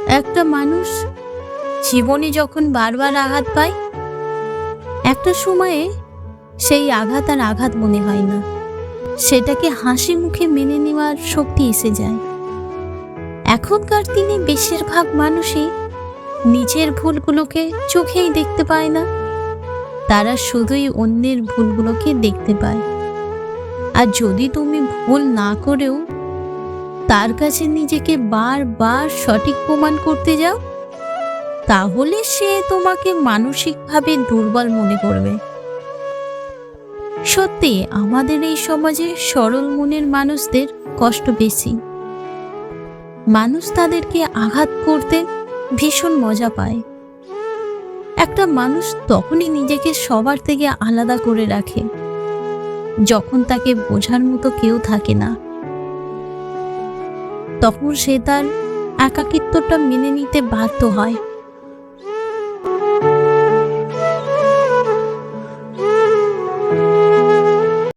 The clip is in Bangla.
একটা মানুষ জীবনে যখন বারবার আঘাত পায়, একটা সময়ে সেই আঘাত আর আঘাত মনে হয় না, সেটাকে হাসি মুখে মেনে নেওয়ার শক্তি এসে যায়। এখনকার দিনে বেশিরভাগ মানুষই নিজের ভুলগুলোকে চোখেই দেখতে পায় না, তারা শুধুই অন্যের ভুলগুলোকে দেখতে পায়। আর যদি তুমি ভুল না করেও তার কাছে নিজেকে বারবার সঠিক প্রমাণ করতে যাও, তাহলে সে তোমাকে মানসিকভাবে দুর্বল মনে করবে। সত্যি আমাদের এই সমাজে সরল মনের মানুষদের কষ্ট বেশি। মানুষ তাদেরকে আঘাত করতে ভীষণ মজা পায়। একটা মানুষ তখনই নিজেকে সবার থেকে আলাদা করে রাখে যখন তাকে বোঝার মতো কেউ থাকে না। তখন সে তার একাকিত্বটা মেনে নিতে বাধ্য হয়।